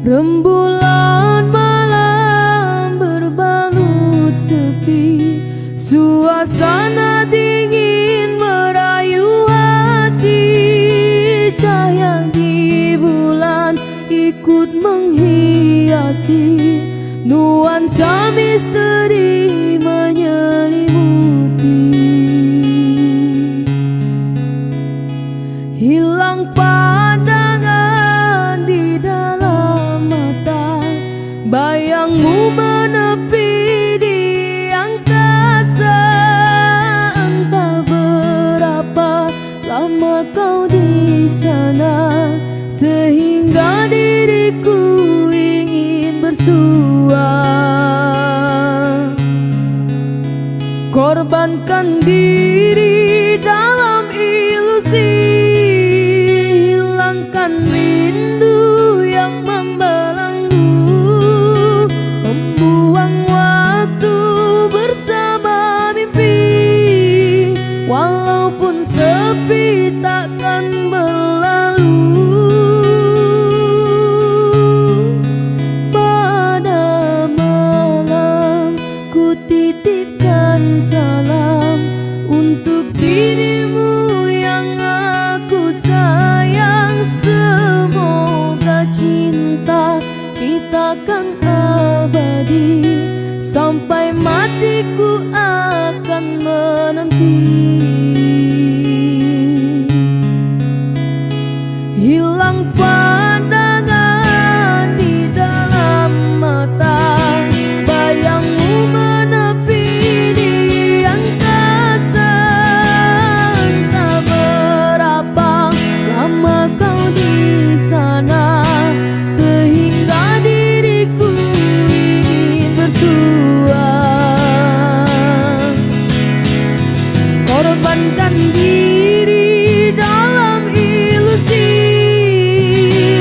Rembulan malam berbalut sepi, suasana dingin merayu hati. Cahaya di bulan ikut menghiasi, nuansa misteri menyelimuti. Hilang pandangan di dalam mata, bayangmu menepi di angkasa. Entah berapa lama kau di sana, sehingga diriku ingin bersua. Korbankan diri dalam ilusi, hilangkan rindu yang membelenggu, membuang waktu bersama mimpi. Walaupun sepi takkan berlalu. Pada malam ku titipkan salam untuk dirimu yang aku sayang. Semoga cinta kita kan abadi, sampai matiku akan menanti. Hilang pandangan di dalam mata, bayangmu menepi di angkasa. Entah berapa lama kau di sana, sehingga diriku ingin bersua. Korbankan diri dalam ilusi,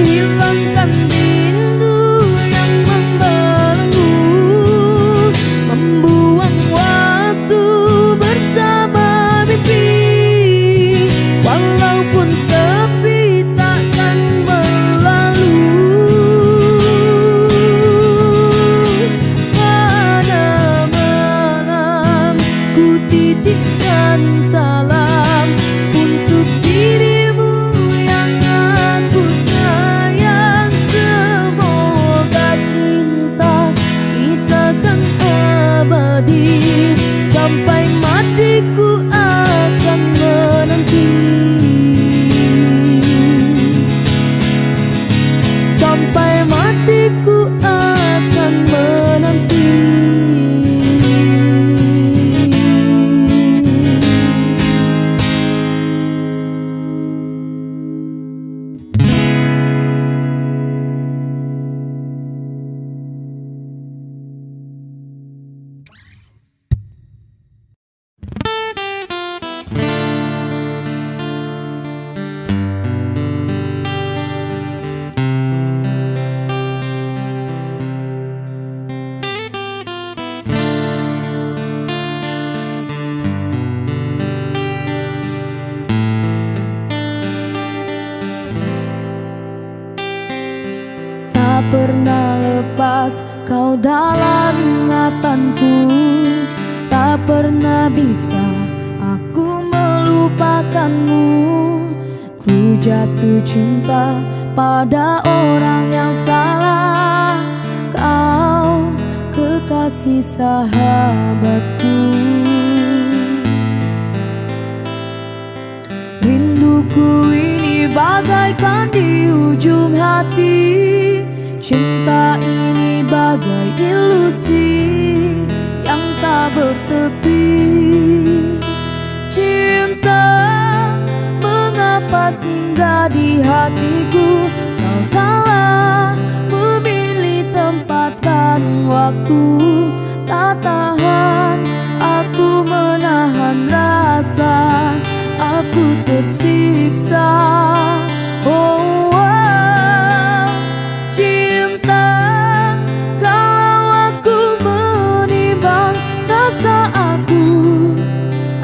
hilangkan rindu yang membelenggu, membuang waktu bersama mimpi. Walaupun sepi takkan berlalu. Pada malam ku titipkan salam untuk dirimu yang aku sayang. Semoga cinta kita kan abadi, sampai matiku akan menanti. Sampai matiku akan menanti. Tak pernah lepas kau dalam ingatanku, tak pernah bisa aku melupakanmu. Ku jatuh cinta pada orang yang salah, kau kekasih sahabatku. Rinduku ini bagaikan di ujung hati, cinta ini bagai ilusi yang tak bertepi. Cinta, mengapa singgah di hatiku? Kau salah memilih tempat dan waktu. Tak tahan aku menahan rasa, aku tersiksa. Oh, cinta, kalau aku menimbang rasa aku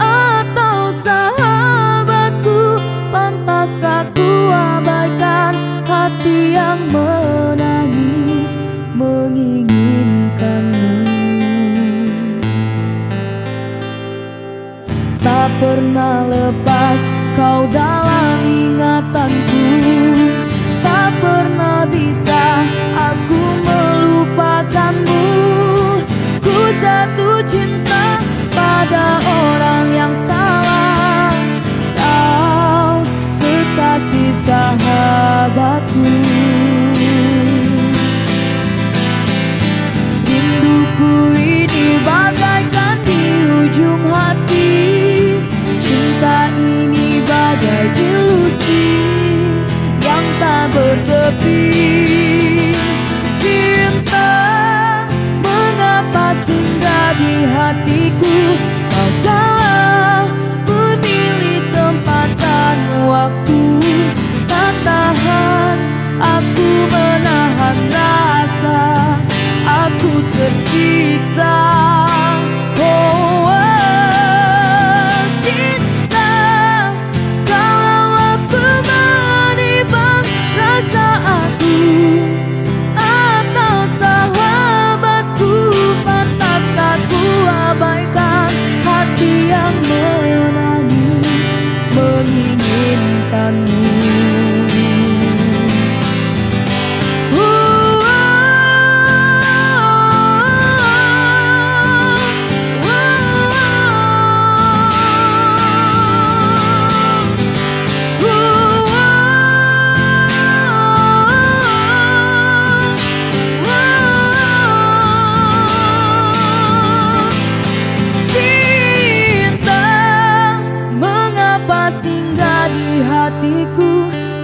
atau sahabatku, pantaskah ku abaikan hati yang menangis? ingatanku. Tak pernah bisa aku melupakanmu. Ku jatuh cinta pada orang yang salah. Kau kekasih sahabatku. Rinduku ini bagaikan di ujung hati. Cinta ini bagai ilusi yang tak bertepi. Cinta, mengapa singgah di hatiku? Kau salah memilih tempat dan waktu. Tak tahan aku menahan rasa, aku tersiksa.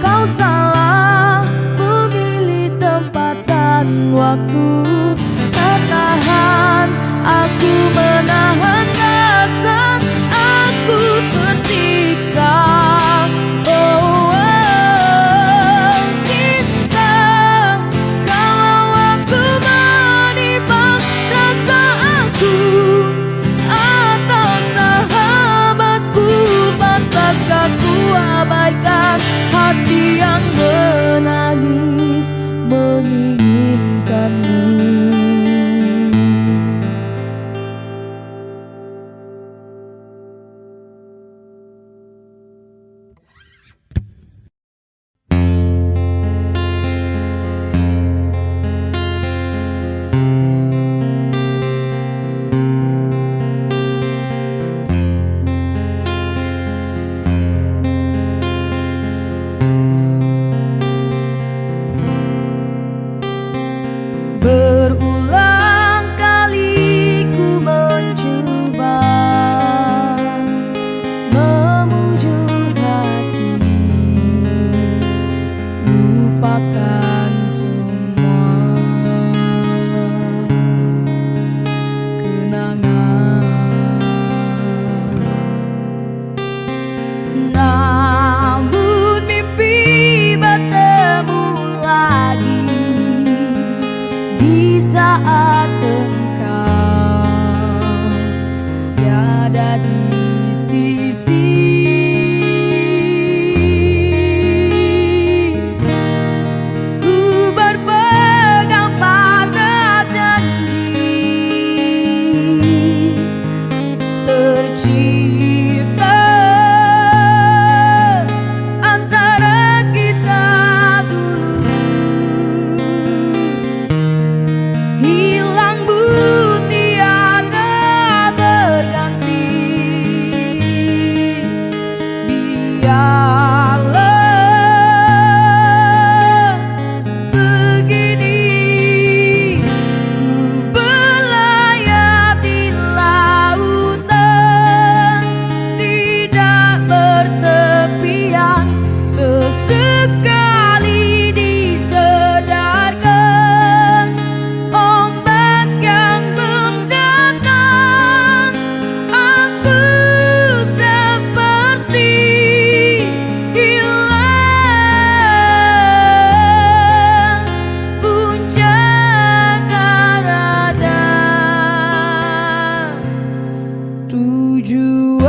Kau salah memilih tempat dan waktu. Tak tahan aku menahan rasa, aku tersiksa. Cinta, kalau aku menimbang rasa aku atau sahabatku, pantaskah ku abaikan hati yang menangis menginginkanmu? Berulang kali ku mencoba memujuk hati, lupakan semua kenangan. Namun mimpi bertemu lagi di saat engkau tiada di sisi. Ku berpegang pada janji tercipta antara kita dulu. Hilang bukti tiada berganti. Biarlah begini ku berlayar di lautan tidak bertepian. Sesekali disedarkan ombak yang mendatang. Aku seperti hilang puncak ada tujuan.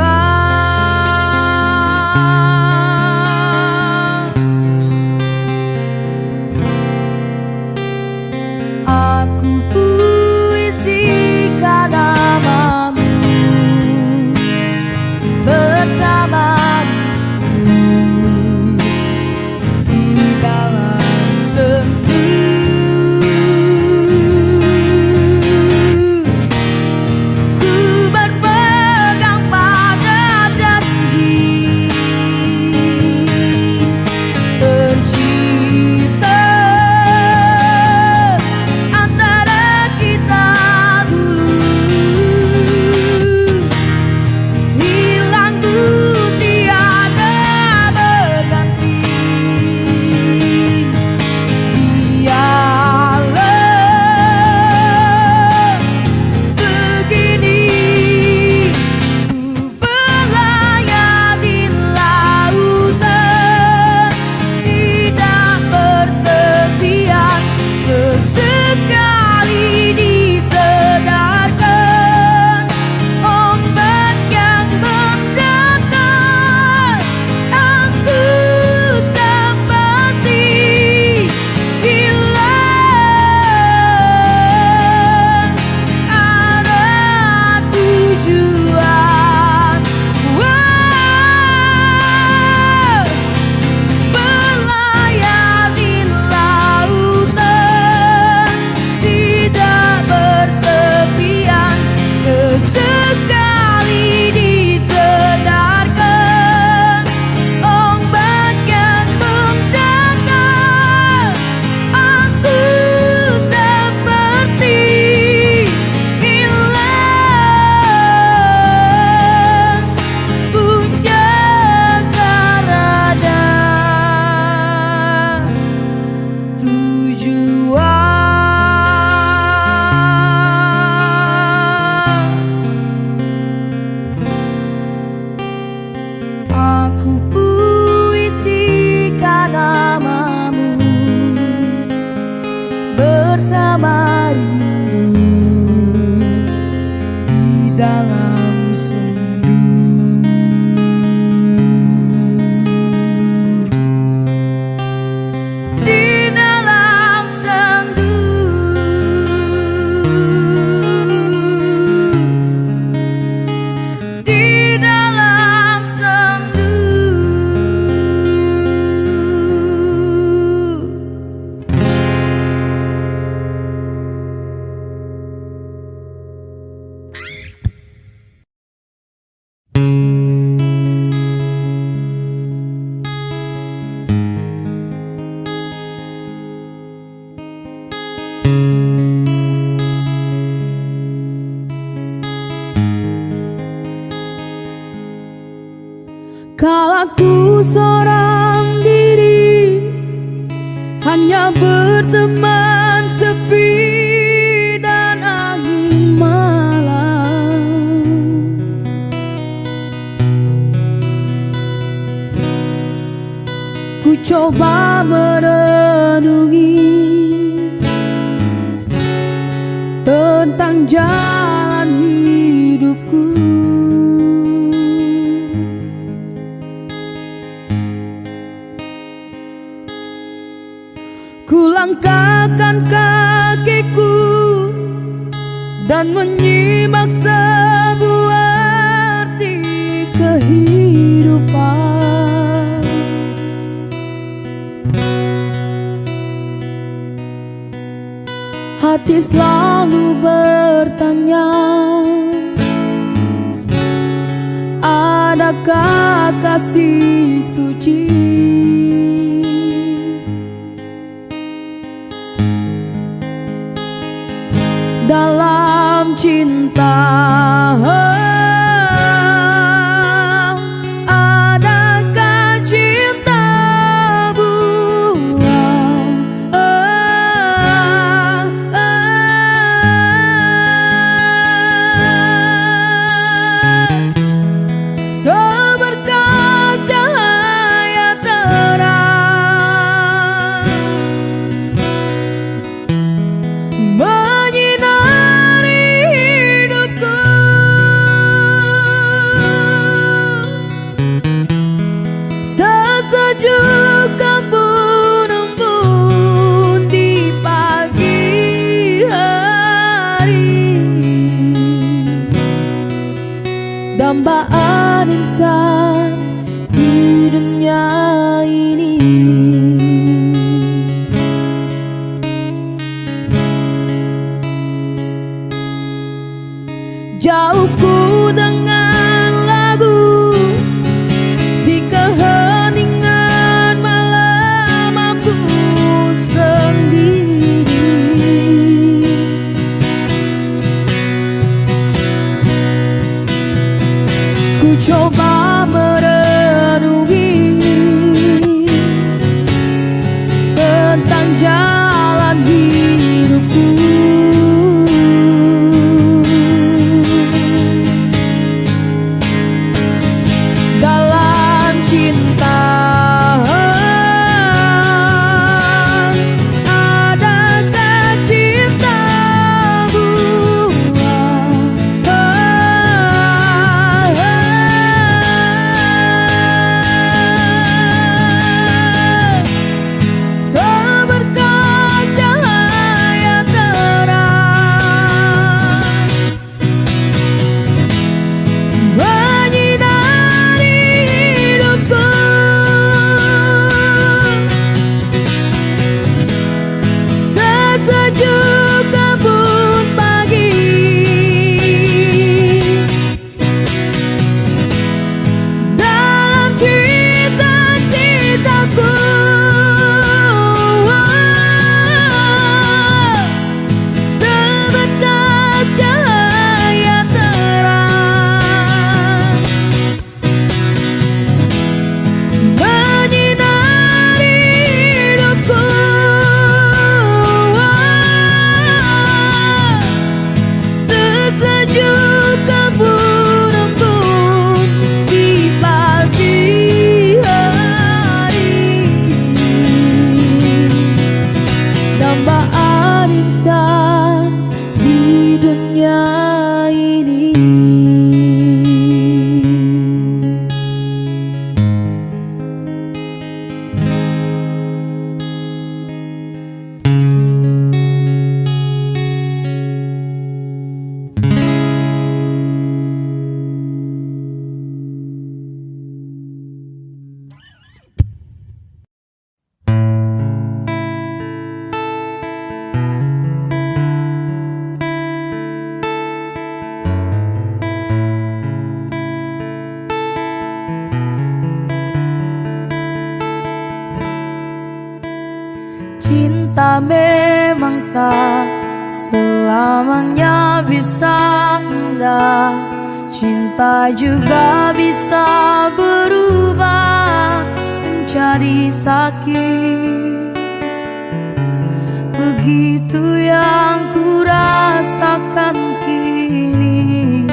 Ku coba merenungi tentang jalan hidupku. Ku langkahkan kakiku dan menyimak sebuah arti kehidupan. Hati selalu bertanya, adakah kasih suci dalam cinta? Adakah cinta buang? Seberkas cahaya terang menyinari hidupku. Sesejuk embun-embun di pagi hari, dambaan insan di dunia ini. Jauh ku dengan lagu di keheningan malam aku sendiri. Ku coba merenungi tentang jalan hidupku. Dalam cinta, adakah cinta buang? Seberkas cahaya terang menyinari hidupku. Sesejuk embun pagi dalam cita-citaku. Seberkas cahaya terang menyinari hidupku. Sesejuk embun-embun di pagi hari, dambaan insan di dunia ini. Cinta memang tak selamanya bisa indah. Cinta juga bisa berubah menjadi sakit. Begitu yang ku rasakan kini.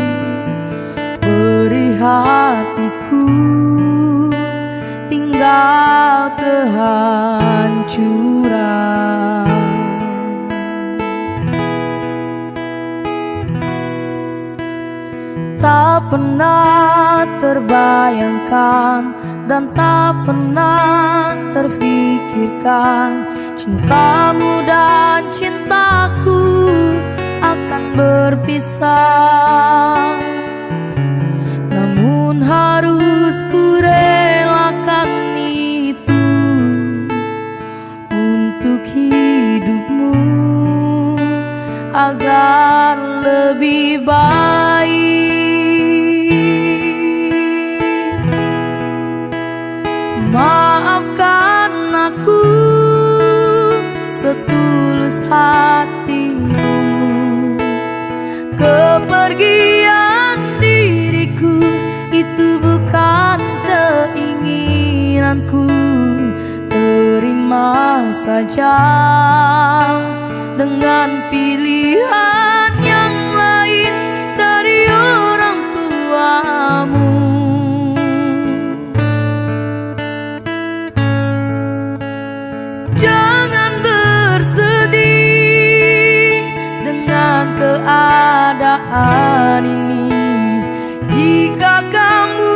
Beri hatiku tinggal tinggal kehancuran. Tak pernah terbayangkan dan tak pernah terfikirkan cintamu dan cintaku akan berpisah. Namun harus ku relakan itu untuk hidupmu agar lebih baik. Maafkan aku setulus hatimu. Kepergian diriku itu bukan keinginanku. Terima saja dengan pilihan yang lain dari orang tuamu. Jangan bersedih dengan keadaan ini. Jika kamu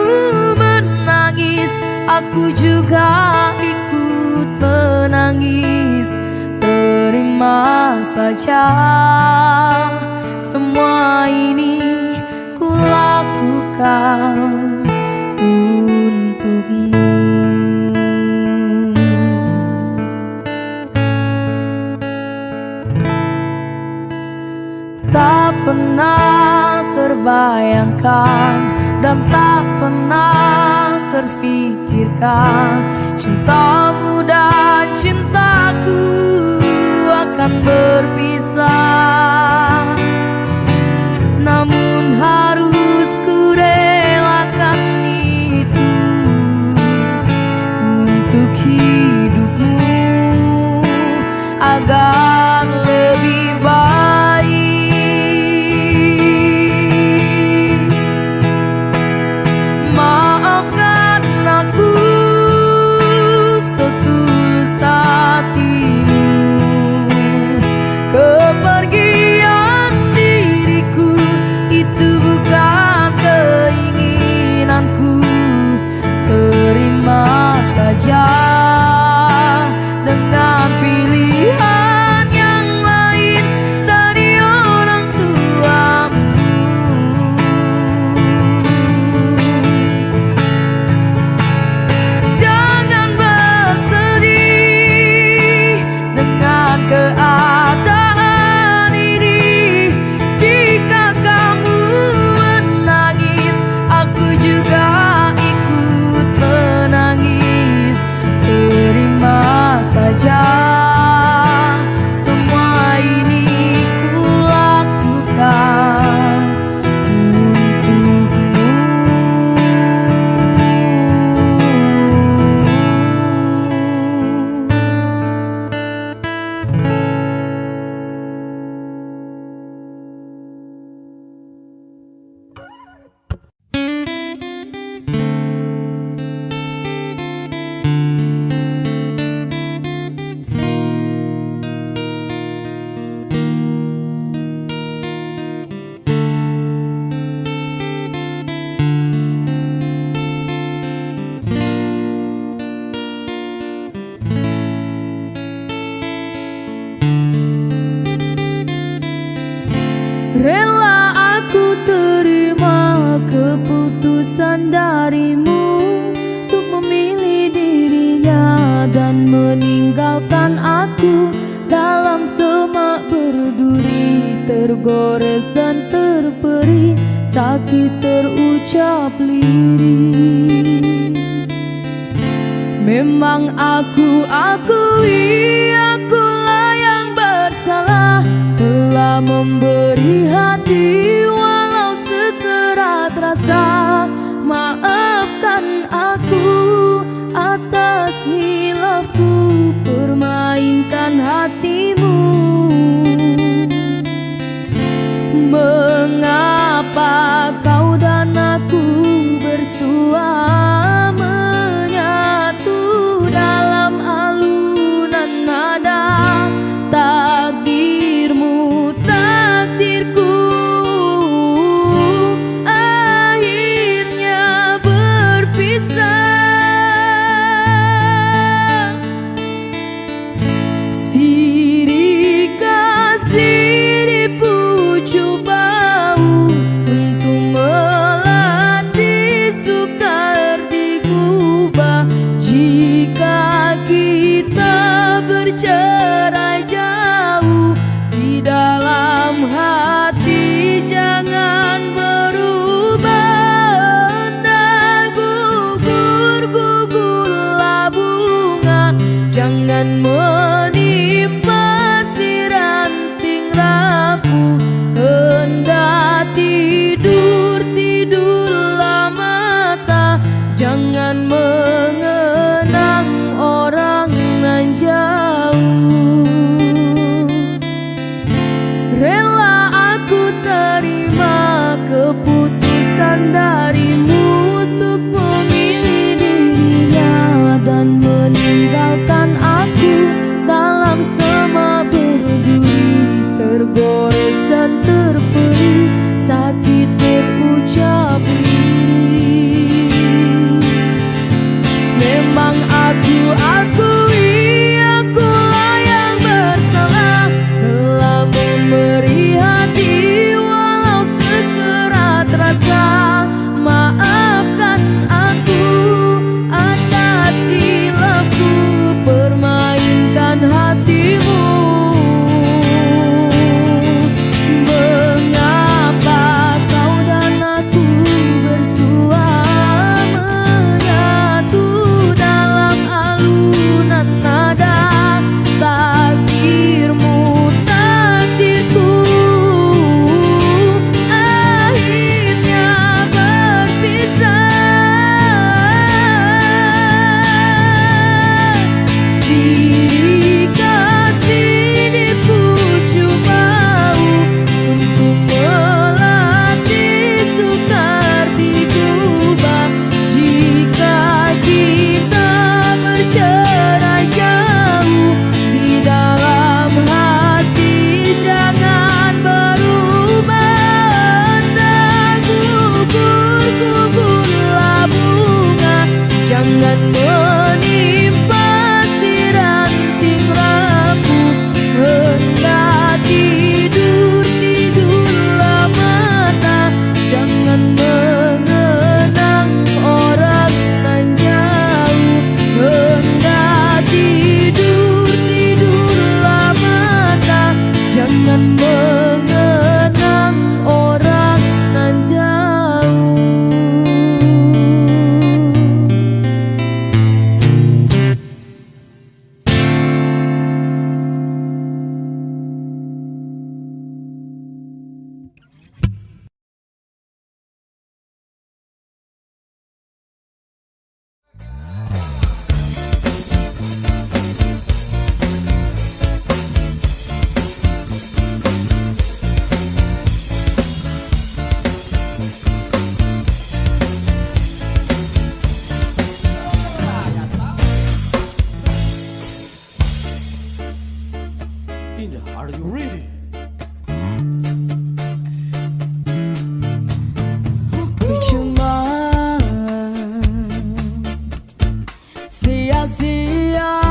menangis, aku juga ikut menangis. Terima saja semua ini ku lakukan untukmu. Tak pernah terbayangkan dan tak pernah terfikirkan cintamu dan cintaku akan berpisah. Namun harus ku relakan itu untuk hidupmu agar lebih baik. Maafkan aku setulus hatimu. Kepergian diriku itu bukan keinginanku. Terima saja dengan pilihan yang lain dari orang tuamu. Jangan bersedih dengan keadaan ini. Jika kamu menangis, aku juga ikut menangis. Terima saja semua ini ku lakukan untukmu. Rela aku terima keputusan darimu untuk memilih dirinya dan meninggalkan aku dalam semak berduri, tergores dan terperi, sakit terucap lirih. Memang aku akui akulah yang bersalah, telah memberi hati walau sekerat rasa. Maafkan aku atas hilafku permainkan hatimu. Mengapa kau dan aku bersua menyatu? jangan menimpa si ranting rapuh. Hendak tidur, tidurlah mata, jangan mengenang orang nan jauh. Rela aku terima keputusan darimu untuk memilih dirinya dan meninggalkan aku dalam sema berduri, tergores dan terperi, sakit terucap lirih. Memang aku akui akulah yang bersalah, telah memberi hati walau sekerat rasa. Maafkan aku atas hilafku, permainkan hatimu. Mengapa kau dan aku bersua menyatu dalam alunan nada? Takdirmu takdirku, akhirnya berpisah. Siri kasih dipuju mau untuk melatih sukar digubah. Jika kita bercerai jauh, di dalam hati jangan berubah. Dan gugur-gugurlah bunga, jangan menimpa si ranting rapuh. Hendak tidur, tidurlah mata, jangan mengenang orang nan jauh. Hendak tidur, tidurlah mata, jangan mengenang orang nan jauh. Indah, are you ready? Percuma, sia-sia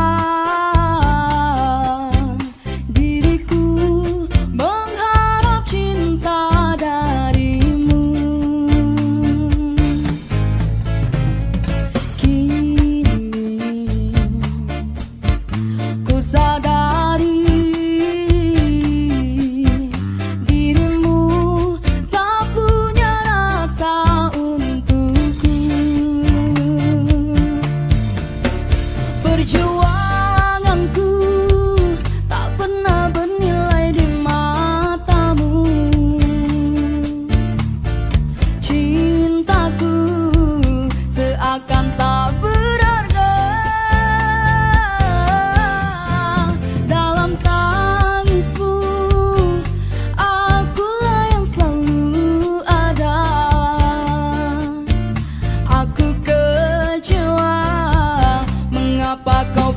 diriku mengharap cinta darimu. Kini ku sadari dirimu tak punya rasa untukku. Perjuanganku tak pernah bernilai di matamu. Cintaku seakan tak berharga dalam tangismu. Akulah yang selalu ada. Aku kecewa, mengapa kau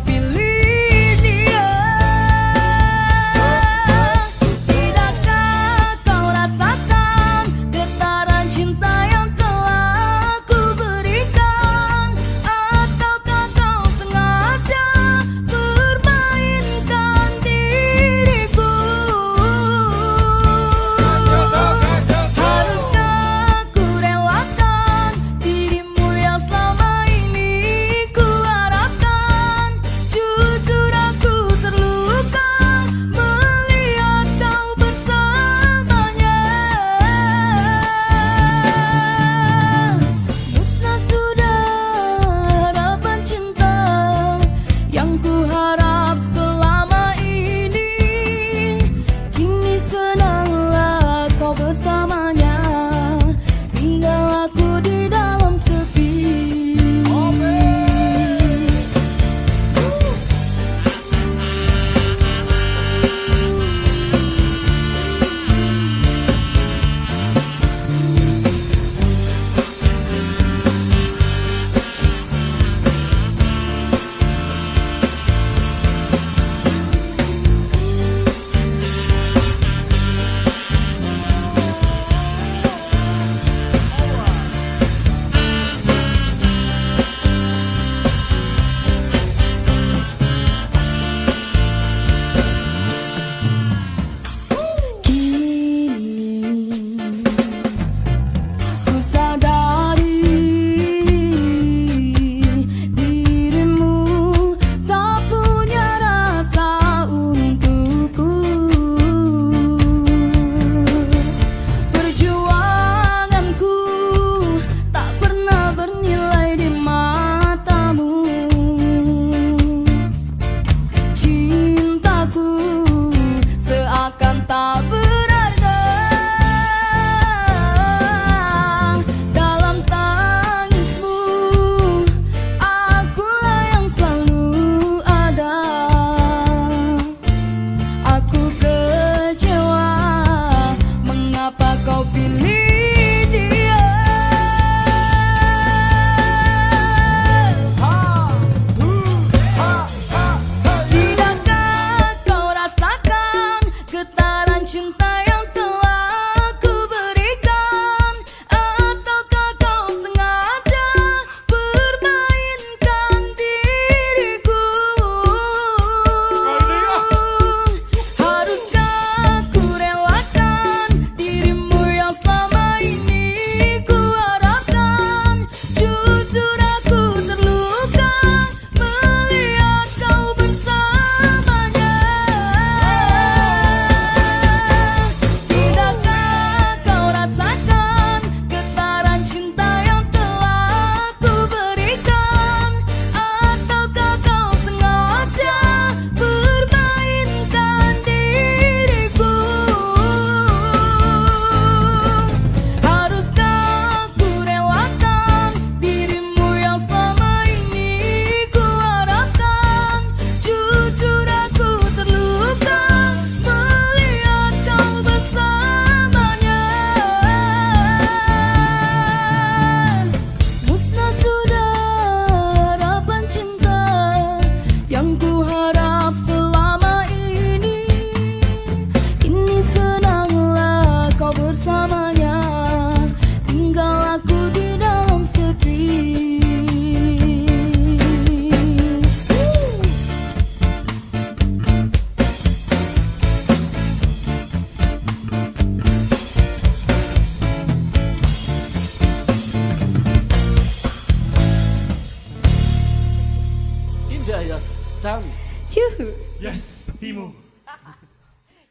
Cuh. Yes, Timo.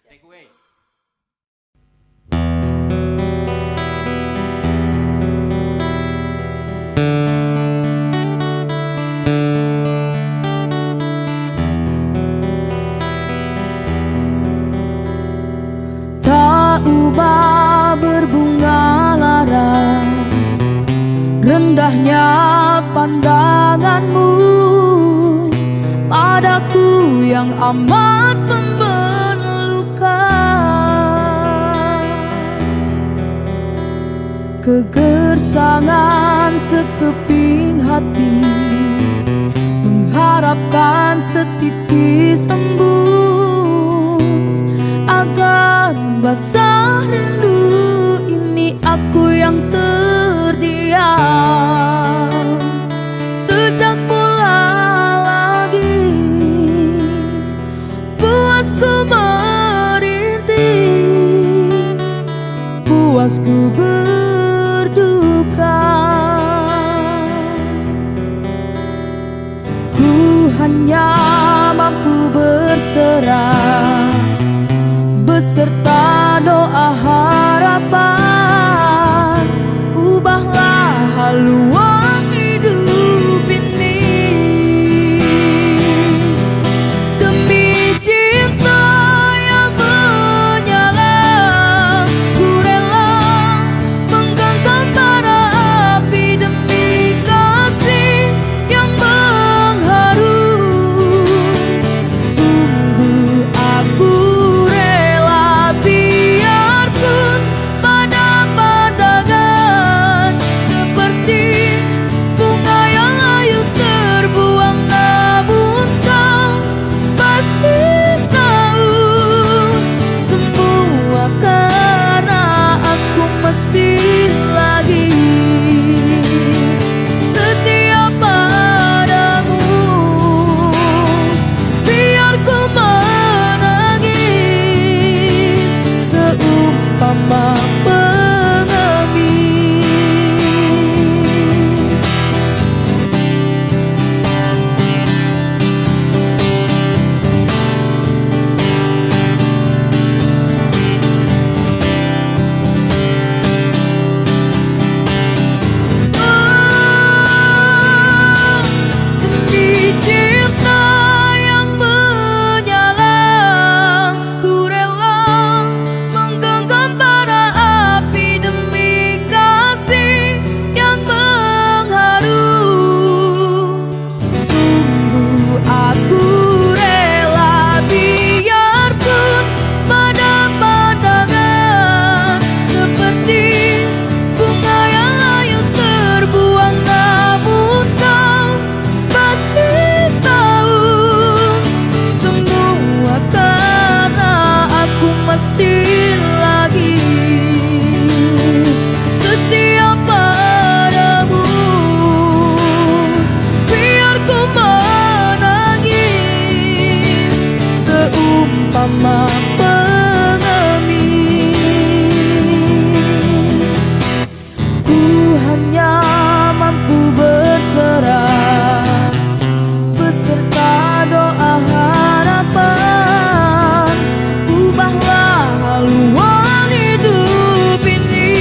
Take away. Tak ubah berbunga lara, rendahnya pandanganmu padaku yang amat membelukan. Kegersangan sekeping hati mengharapkan setitis embun agar basah rindu ini aku yang terdiam. Sejak pula lagi puasku merintih, puasku berduka. Ku hanya mampu berserah beserta doa harapan, ubahlah haluan hidup ini demi cinta yang menyala. Ku rela menggenggam bara api demi kasih yang mengharu. Sungguh aku biarpun pada pandangan seperti bunga yang layu terbuang, namun kau pasti tahu semua karena aku masih lagi setia padamu. Biar ku seumpama pengemis. Demi cinta yang menyala, ku rela menggenggam bara api demi kasih yang mengharu. Sungguh aku rela biarpun pada pandangan seperti bunga yang layu terbuang, namun kau pasti tahu semua karena aku masih lagi setia padamu. Biar ku menangis seumpama pengemis. Ku hanya mampu berserah beserta doa harapan, ubahlah haluan hidup ini.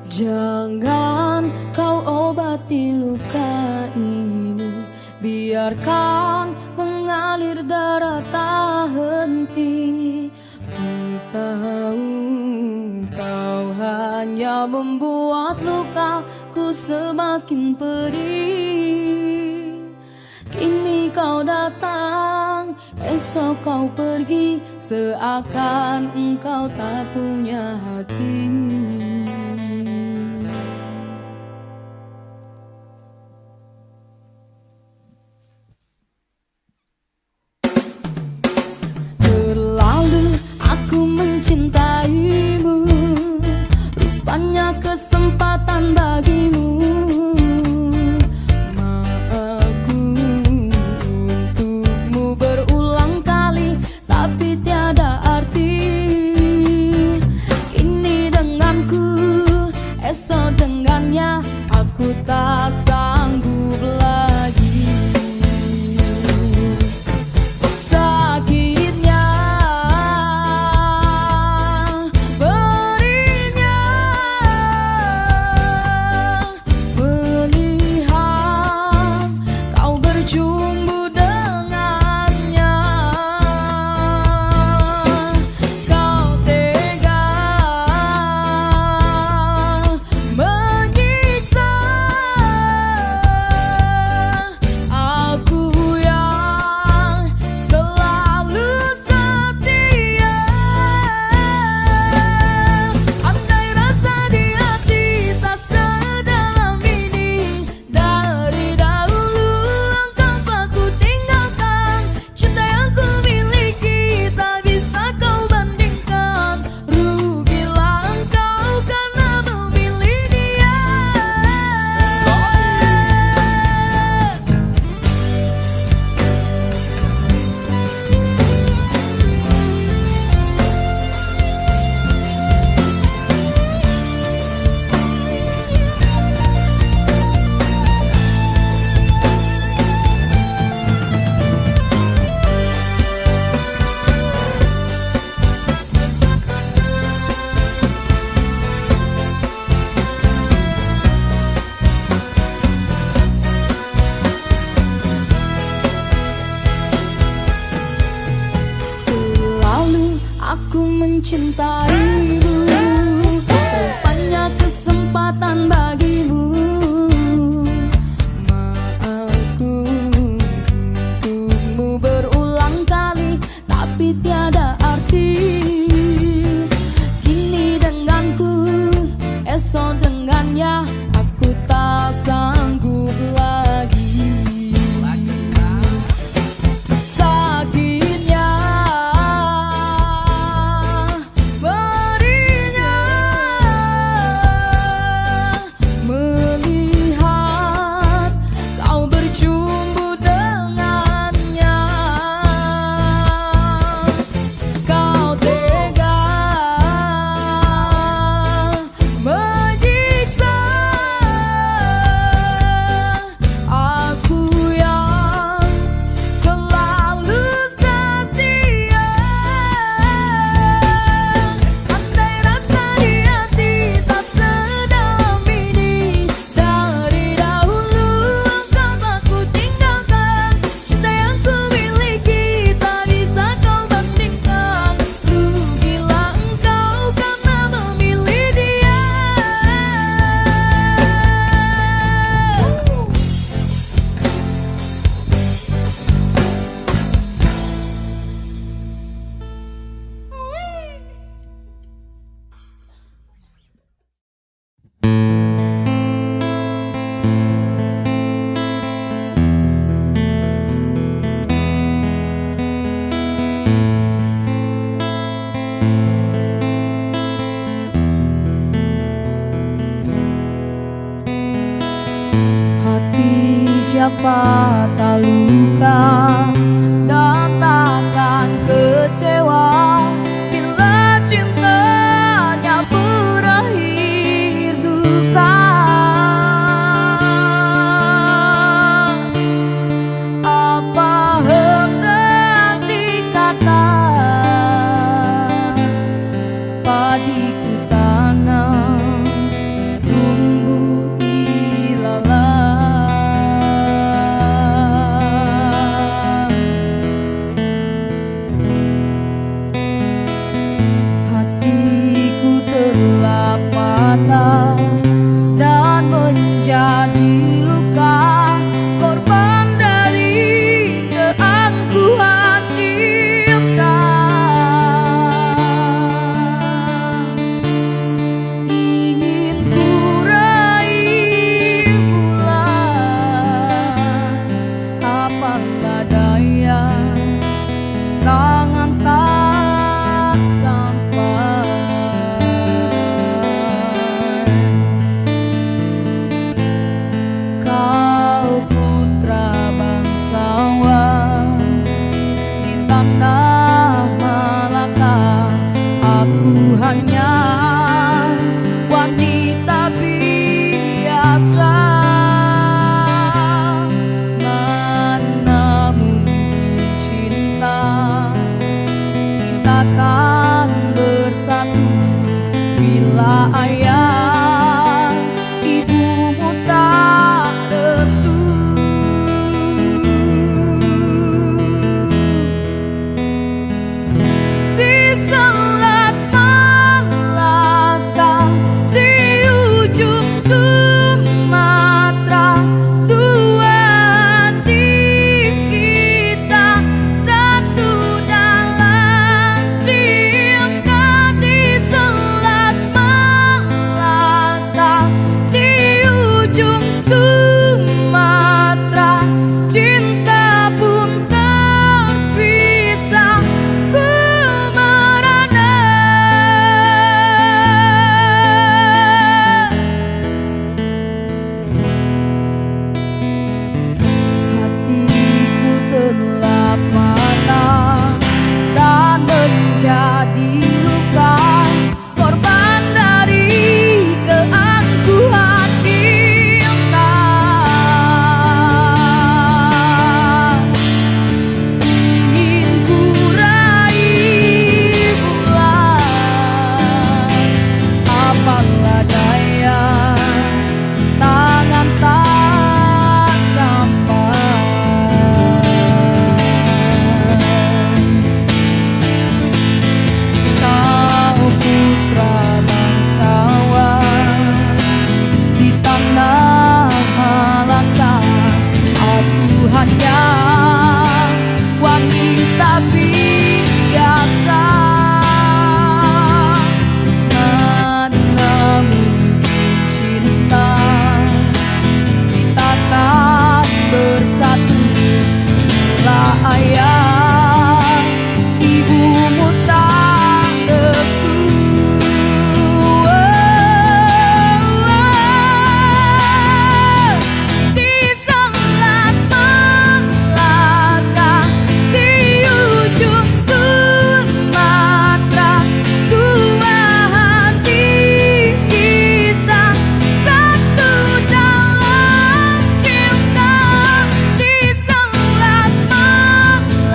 Jangan kau obati luka ini, biarkan mengalir darah tak henti. Ku tahu kau hanya membuat lukaku semakin pedih. esok kau pergi seakan engkau tak punya hati. Terlalu aku mencintaimu, rupanya kesempatan bagimu. Maafku untukmu berulang kali, tapi tiada arti. Kini denganku, esok dengannya, aku tak sanggup lagi. Sakitnya, perihnya, melihat kau berjumpa dengannya. Kau tega menyiksa aku yang selalu setia. Andai rasa di hati tak sedalam ini, dari dahulu engkau aku tinggalkan. Cinta yang ku miliki tak bisa kau bandingkan. Rugilah engkau karena memilih dia. Lalu aku mencintaimu, rupanya kesempatan bagimu. Maafku untukmu berulang kali, tapi tiada arti. Kini denganku, esok dengannya, aku tak sanggup lagi. Sakitnya, perihnya, melihat kau berjumpa dengannya. Kau tega menyiksa aku yang selalu setia. Andai rasa di hati tak sedalam ini, dari dahulu engkau aku tinggalkan. Cinta yang ku miliki tak bisa kau bandingkan. Rugilah engkau karena memilih dia. Hati siapa tak luka dan takkan kecewa bila cintanya berakhir duka. Apa hendak dikata, padiku tanam tumbuh ilalang. sayang, ibumu tak restu. Di Selat Malaka, di ujung Sumatera, dua hati kita satu dalam cinta. Di Selat Malaka,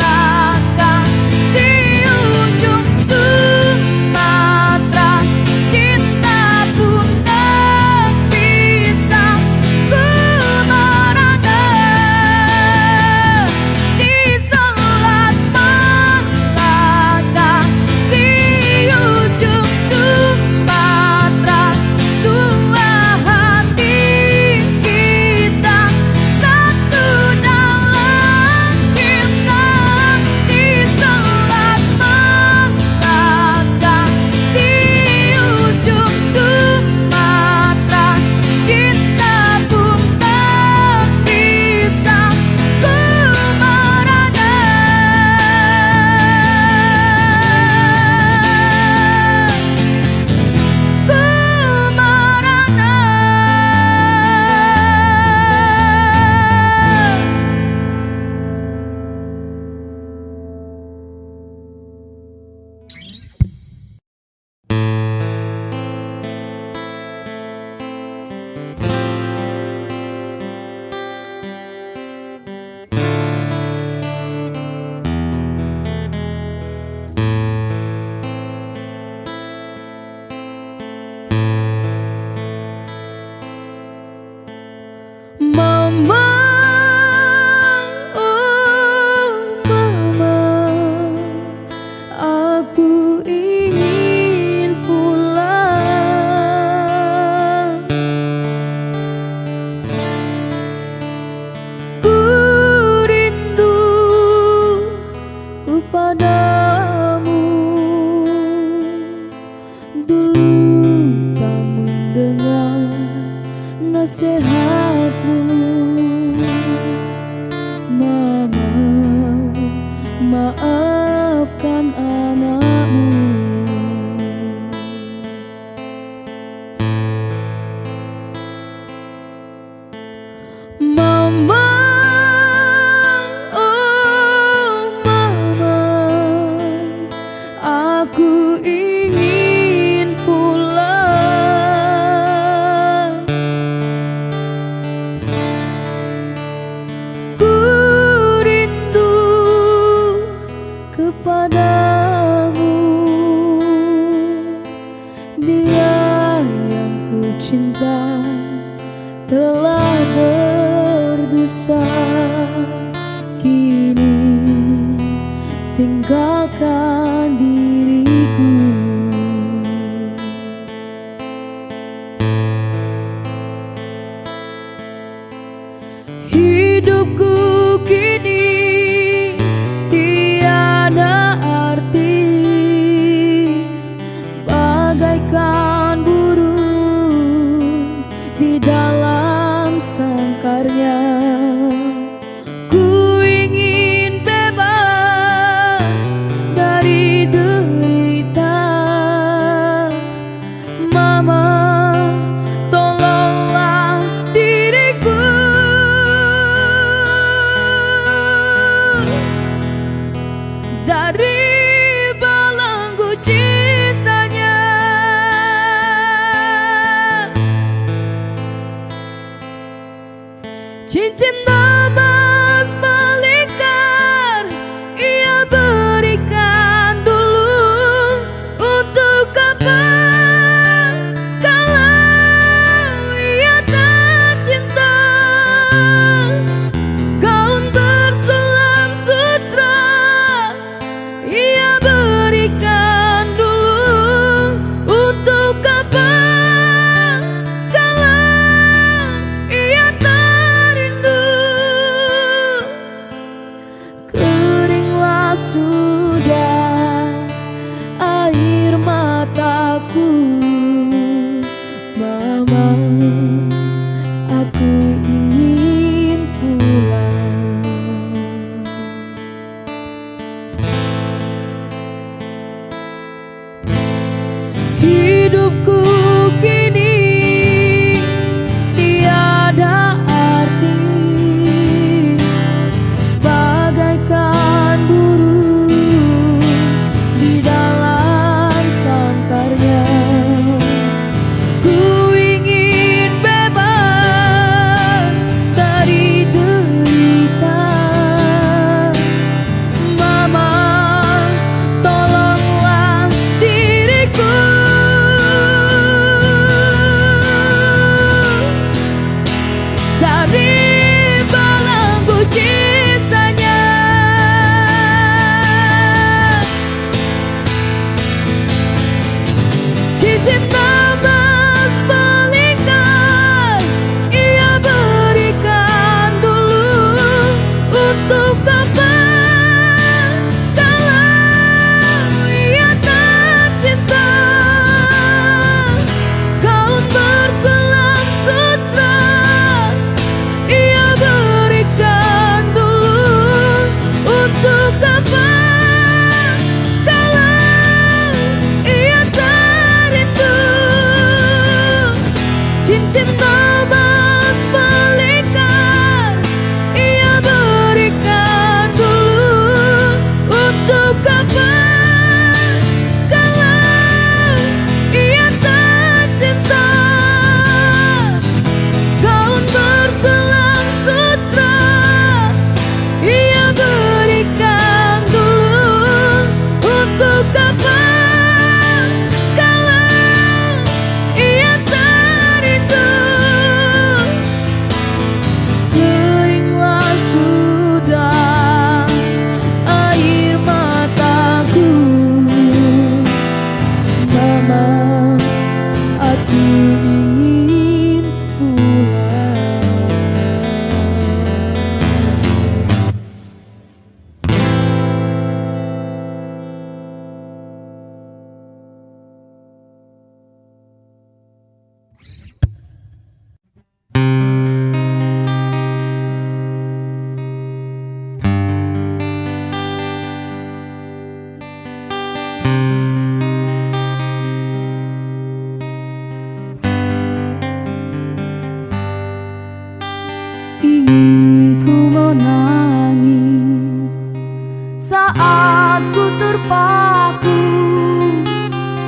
aku terpaku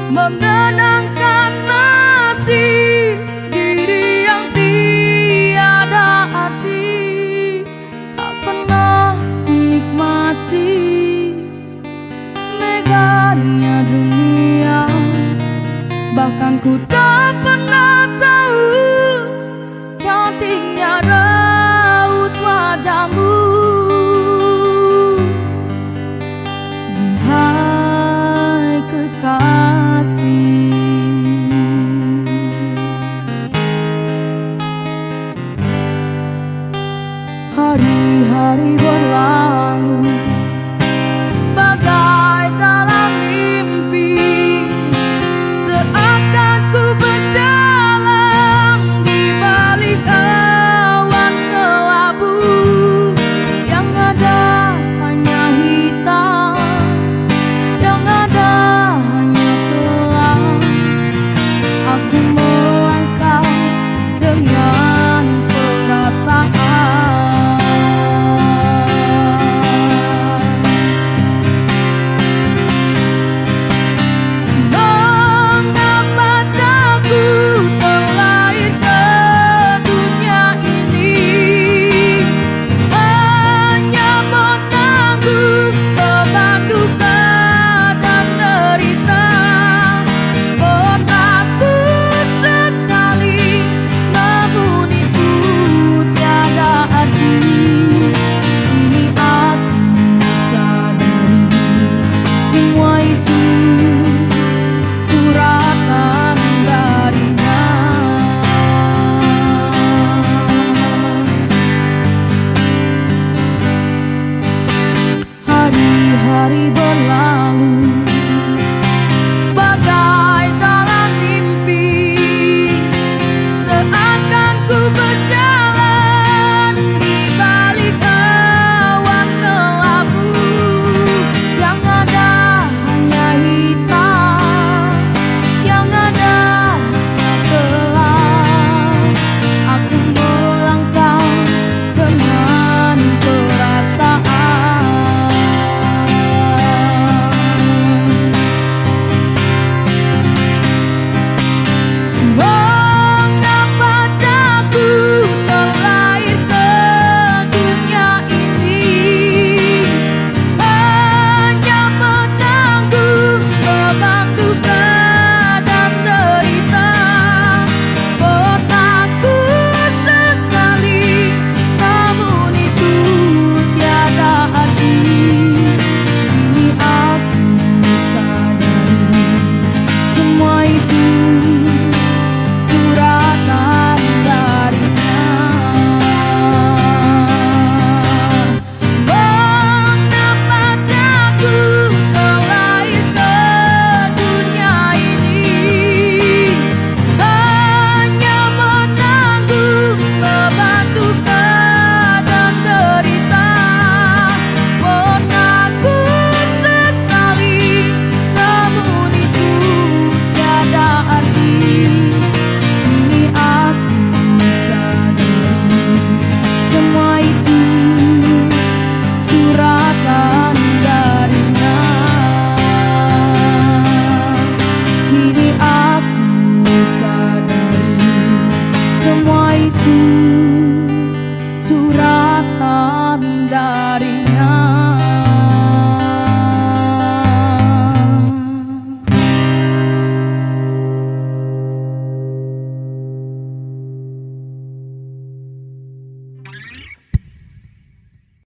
mengenangkan nasib diri yang tiada arti. Tak pernah kunikmati megahnya dunia, bahkan ku tak pernah tahu cantiknya raut wajahmu. Hai kekasih, hari-hari berlalu,